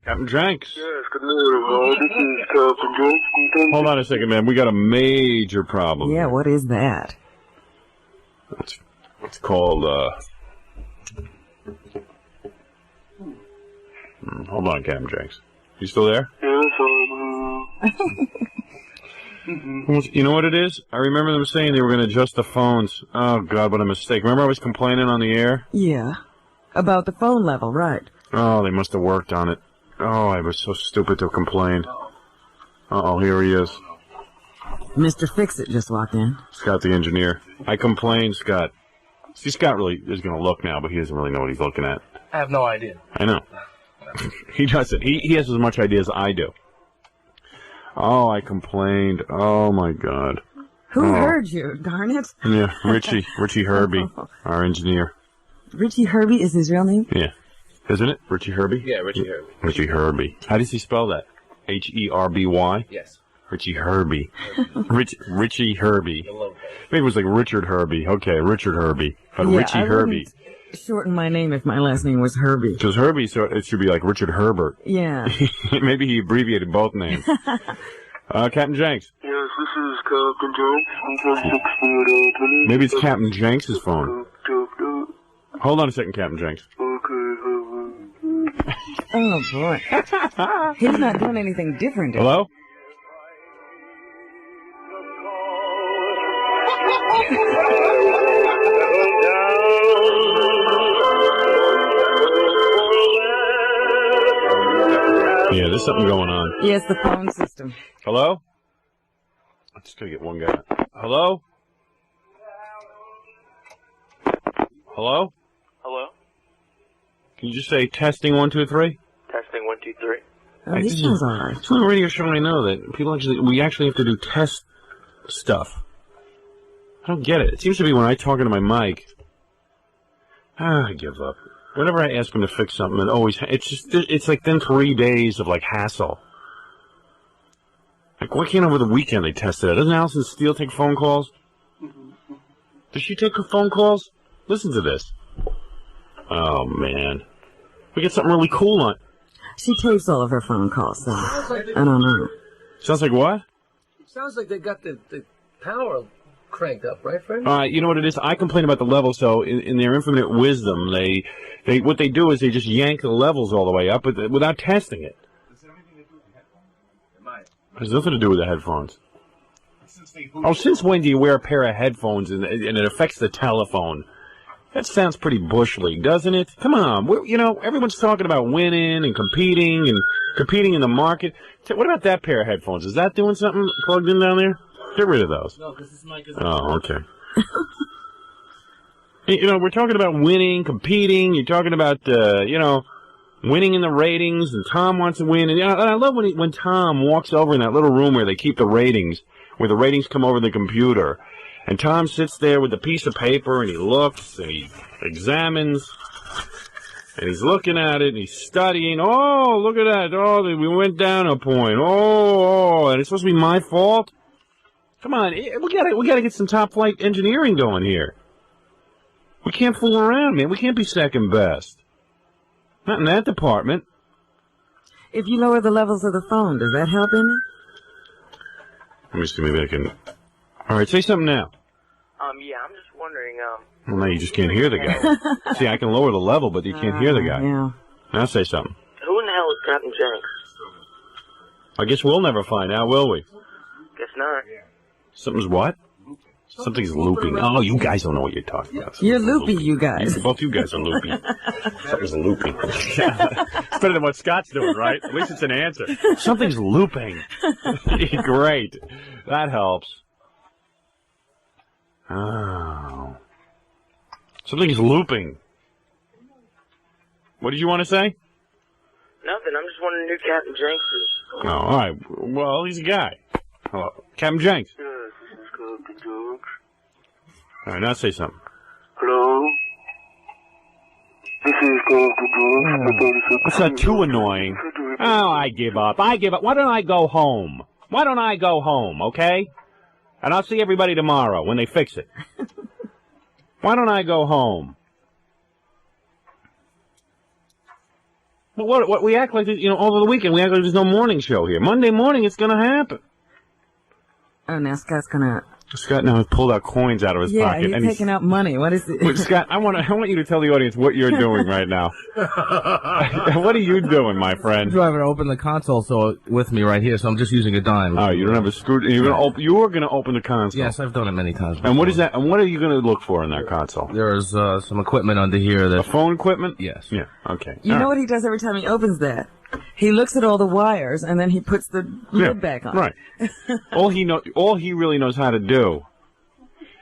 Captain Jenks. Yes, good morning. This is Captain Jenks. Hold on a second, man. We got a major problem. Yeah, what is that? It's called, hold on, Captain Jenks. You still there? Yes, You know what it is? I remember them saying they were going to adjust the phones. Oh, God, what a mistake. Remember I was complaining on the air? Yeah. About the phone level, right. Oh, they must have worked on it. Oh, I was so stupid to complain. Uh-oh, here he is. Mr. Fix-It just walked in. Scott, the engineer. I complained, Scott. See, Scott really is going to look now, but he doesn't really know what he's looking at. I have no idea. I know. He doesn't. He has as much idea as I do. Oh, I complained. Oh, my God. Who heard you, darn it? Yeah, Richie Herbie, our engineer. Richie Herbie is his real name? Yeah. Isn't it? Richie Herbie? Yeah, Richie Herbie. Richie Herbie. How does he spell that? H-E-R-B-Y? Yes. Richie Herbie. Richie Herbie. Maybe it was like Richard Herbie. Okay, Richard Herbie. But Yeah, Richie I Herbie. Shorten my name if my last name was Herbie. Because Herbie, so it should be like Richard Herbert. Yeah. Maybe he abbreviated both names. Captain Jenks. Yes, this is Captain Jenks. Maybe it's Captain Jenks' phone. Hold on a second, Captain Jenks. Oh, boy. He's not doing anything different. Hello? Yeah, there's something going on. Yeah, it's the phone system. Hello? I'm just going to get one guy. Hello? Hello? Hello? Can you just say testing 1, 2, 3? Testing 1, 2, 3. Oh, he sounds all right. It's on a radio show I know that we actually have to do test stuff. I don't get it. It seems to be when I talk into my mic, I give up. Whenever I ask them to fix something, it's like then 3 days of like hassle. Like, why can't over the weekend they test it? Doesn't Allison Steele take phone calls? Does she take phone calls? Listen to this. Oh, man. We get something really cool on. She tapes all of her phone calls, so I don't know. Sounds like what? Sounds like they got the power cranked up, right, Fred? You know what it is? I complain about the level, so in their infinite wisdom, what they do is they just yank the levels all the way up without testing it. Does it have anything to do with the headphones? It might. It has nothing to do with the headphones. Since when do you wear a pair of headphones and it affects the telephone? That sounds pretty Bush League, doesn't it? Come on. Everyone's talking about winning and competing in the market. What about that pair of headphones? Is that doing something plugged in down there? Get rid of those. No, because this mic is... Oh, okay. We're talking about winning, competing. You're talking about, winning in the ratings, and Tom wants to win. And I love when Tom walks over in that little room where they keep the ratings, where the ratings come over the computer. And Tom sits there with a piece of paper, and he looks, and he examines, and he's looking at it, and he's studying. Oh, look at that. Oh, we went down a point. Oh, and it's supposed to be my fault? Come on, we gotta get some top-flight engineering going here. We can't fool around, man. We can't be second best. Not in that department. If you lower the levels of the phone, does that help any? Let me see, maybe I can... All right, say something now. Yeah, I'm just wondering, Well, now you just can't hear the guy. See, I can lower the level, but you can't hear the guy. Yeah. Now say something. who in the hell is Captain Jenks? I guess we'll never find out, will we? Guess not. Something's what? Something's looping. Oh, you guys don't know what you're talking about. You're loopy, you guys. Both you guys are loopy. Something's looping. It's better than what Scott's doing, right? At least it's an answer. Something's looping. Great. That helps. Oh. Something's looping. What did you want to say? Nothing. I'm just wondering who Captain Jenks is. Oh, all right. Well, he's a guy. Hello. Captain Jenks. Yes, this is Captain Jenks. All right, now say something. Hello? This is Captain Jenks. That's not too annoying. Oh, I give up. Why don't I go home? Okay? And I'll see everybody tomorrow when they fix it. Why don't I go home? But what we act like, over the weekend we act like there's no morning show here. Monday morning it's going to happen. Oh, now Scott's gonna. Scott now has pulled out coins out of his pocket. Yeah, he's taking out money. What is it? Wait, Scott, I want you to tell the audience what you're doing right now. What are you doing, my friend? Driver opened the console with me right here, so I'm just using a dime. Oh, you don't have a screw. You're going to open the console. Yes, I've done it many times before. And what is that? And what are you going to look for in that console? There's some equipment under here. A phone equipment? Yes. Yeah. Okay. You know what he does every time he opens that? He looks at all the wires and then he puts the lid back on. Right. All he really knows how to do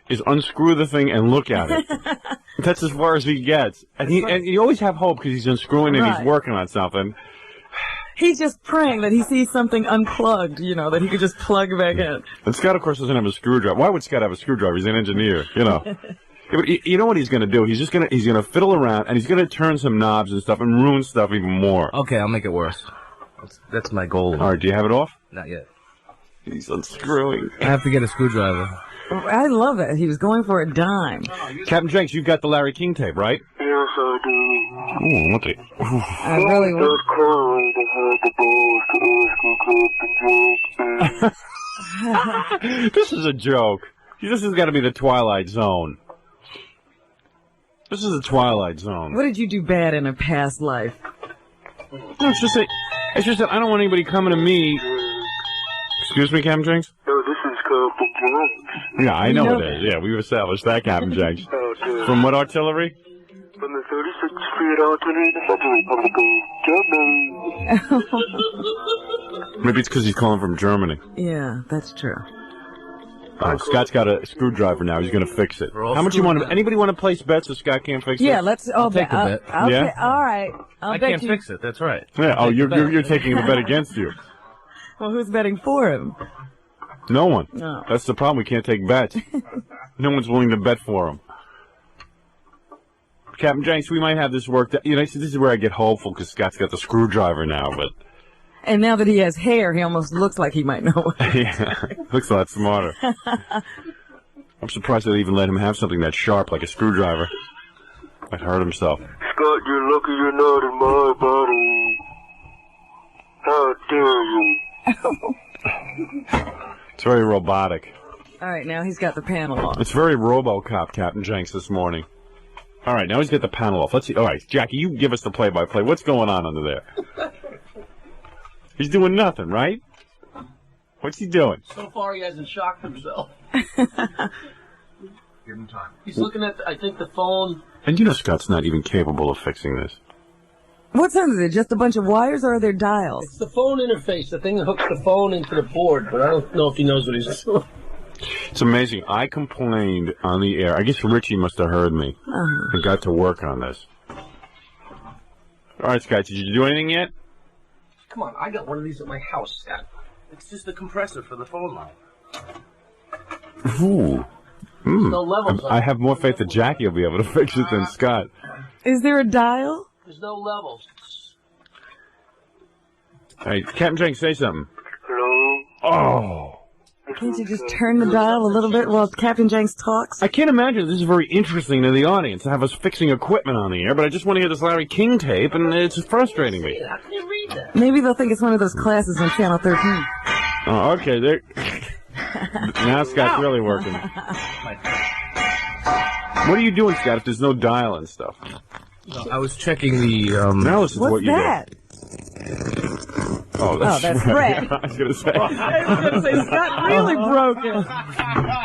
is unscrew the thing and look at it. That's as far as he gets. And you always have hope because he's unscrewing and he's working on something. He's just praying that he sees something unplugged, that he could just plug back in. And Scott, of course, doesn't have a screwdriver. Why would Scott have a screwdriver? He's an engineer, You know what he's going to do? He's going to fiddle around and he's going to turn some knobs and stuff and ruin stuff even more. Okay, I'll make it worse. That's my goal. All right, do you have it off? Not yet. He's unscrewing. I have to get a screwdriver. I love it. He was going for a dime. Captain Jenks, you've got the Larry King tape, right? Yes, I do. Ooh, what the... I really want. This is a joke. This has got to be the Twilight Zone. This is the Twilight Zone. What did you do bad in a past life? No, it's just that I don't want anybody coming to me. Excuse me, Captain Jenks? No, this is Captain Jenks. Yeah, I know it is. Yeah, we've established that, Captain Jenks. From what artillery? From the 36th Street Artillery in the Federal Republic of Germany. Maybe it's because he's calling from Germany. Yeah, that's true. Oh, Scott's got a screwdriver now. He's going to fix it. How much you want to... Anybody want to place bets if Scott can't fix it? Yeah, let's... I'll take the bet. Yeah? All right. I can't fix it. That's right. Yeah. Oh, you're taking the bet against you. Well, who's betting for him? No one. No. That's the problem. We can't take bets. No one's willing to bet for him. Captain Jenks, we might have this worked out. This is where I get hopeful because Scott's got the screwdriver now, but... And now that he has hair, he almost looks like he might know it. Yeah, looks a lot smarter. I'm surprised they even let him have something that sharp like a screwdriver. Might hurt himself. Scott, you're lucky you're not in my body. How dare you? It's very robotic. All right, now he's got the panel on. It's very RoboCop, Captain Jenks, this morning. All right, now he's got the panel off. Let's see. All right, Jackie, you give us the play-by-play. What's going on under there? He's doing nothing, right? What's he doing? So far, he hasn't shocked himself. Give him time. He's looking at, I think, the phone. And Scott's not even capable of fixing this. What's under there? Just a bunch of wires, or are there dials? It's the phone interface, the thing that hooks the phone into the board, but I don't know if he knows what he's doing. It's amazing. I complained on the air. I guess Richie must have heard me and got to work on this. All right, Scott, did you do anything yet? Come on, I got one of these at my house, Scott. It's just the compressor for the phone line. Ooh. There's no levels. I have more faith that Jackie will be able to fix it than Scott. Is there a dial? There's no levels. Hey, Captain Jenks, say something. Hello? Oh. Can't you just turn the dial a little bit while Captain Jenks talks? I can't imagine this is very interesting to the audience to have us fixing equipment on the air, but I just want to hear this Larry King tape, and it's frustrating me. How can you read that? Maybe they'll think it's one of those classes on Channel 13. Oh, okay. Now Scott's really working. What are you doing, Scott, if there's no dial and stuff? I was checking the... Now this is What's what you that? do. Oh, that's Fred. I was going to say. I was going to say, Scott really broke it.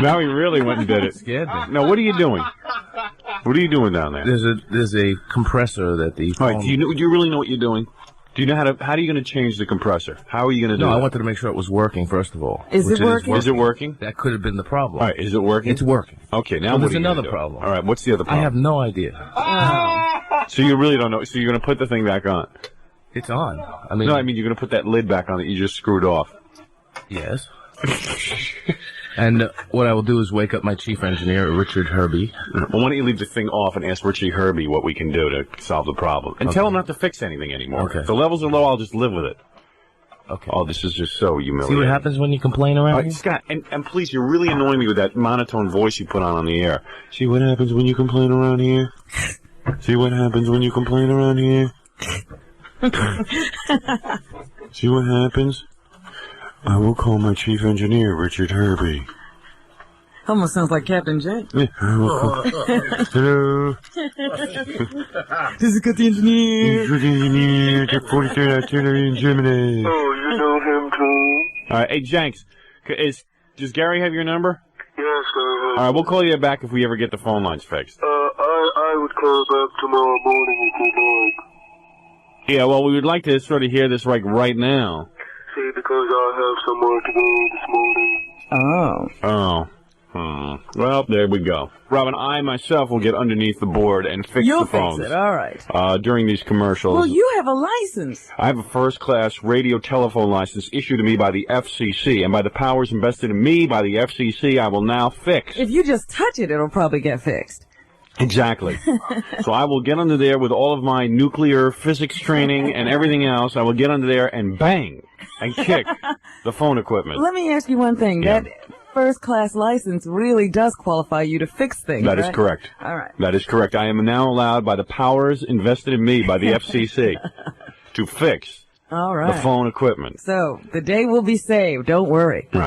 Now he really went and did it. Scared me. No, what are you doing? What are you doing down there? There's a compressor that the... All right, do you really know what you're doing? Do you know how are you going to change the compressor? How are you going to do that? No, I wanted to make sure it was working, first of all. Is it working? Is it working? That could have been the problem. All right, is it working? It's working. Okay, now Well, what there's are you gonna another do? problem. All right, what's the other problem? I have no idea. So you really don't know. So you're going to put the thing back on? It's on. No, I mean you're going to put that lid back on that you just screwed off. Yes. And what I will do is wake up my chief engineer, Richard Herbie. Well, why don't you leave the thing off and ask Richie Herbie what we can do to solve the problem. And tell him not to fix anything anymore. Okay. If the levels are low, I'll just live with it. Okay. Oh, this is just so humiliating. See what happens when you complain around All here? right, Scott, and please, you're really annoying me with that monotone voice you put on the air. See what happens when you complain around here? See what happens when you complain around here? See what happens? I will call my chief engineer, Richard Herbie. Almost sounds like Captain Jake. Yeah, I will call. Hello. This is the engineer. Richard engineer, the 43rd Artillery in Germany. Oh, you know him too? All right, hey, Jenks, does Gary have your number? Yes, All right, we'll call you back if we ever get the phone lines fixed. I would call back tomorrow morning if you'd like. Yeah, well, we would like to sort of hear this like right now. See, because I have somewhere to go this morning. Oh. Well, there we go. Robin, I myself will get underneath the board and fix You'll the phones. fix it, all right. During these commercials. Well, you have a license. I have a first-class radio telephone license issued to me by the FCC, and by the powers invested in me by the FCC, I will now fix. If you just touch it, it'll probably get fixed. Exactly. So I will get under there with all of my nuclear physics training and everything else. I will get under there and bang and kick the phone equipment. Let me ask you one thing. Yeah. That first-class license really does qualify you to fix things, That is right? correct. All right. That is correct. I am now allowed by the powers invested in me by the FCC to fix All right. the phone equipment. So, the day will be saved. Don't worry.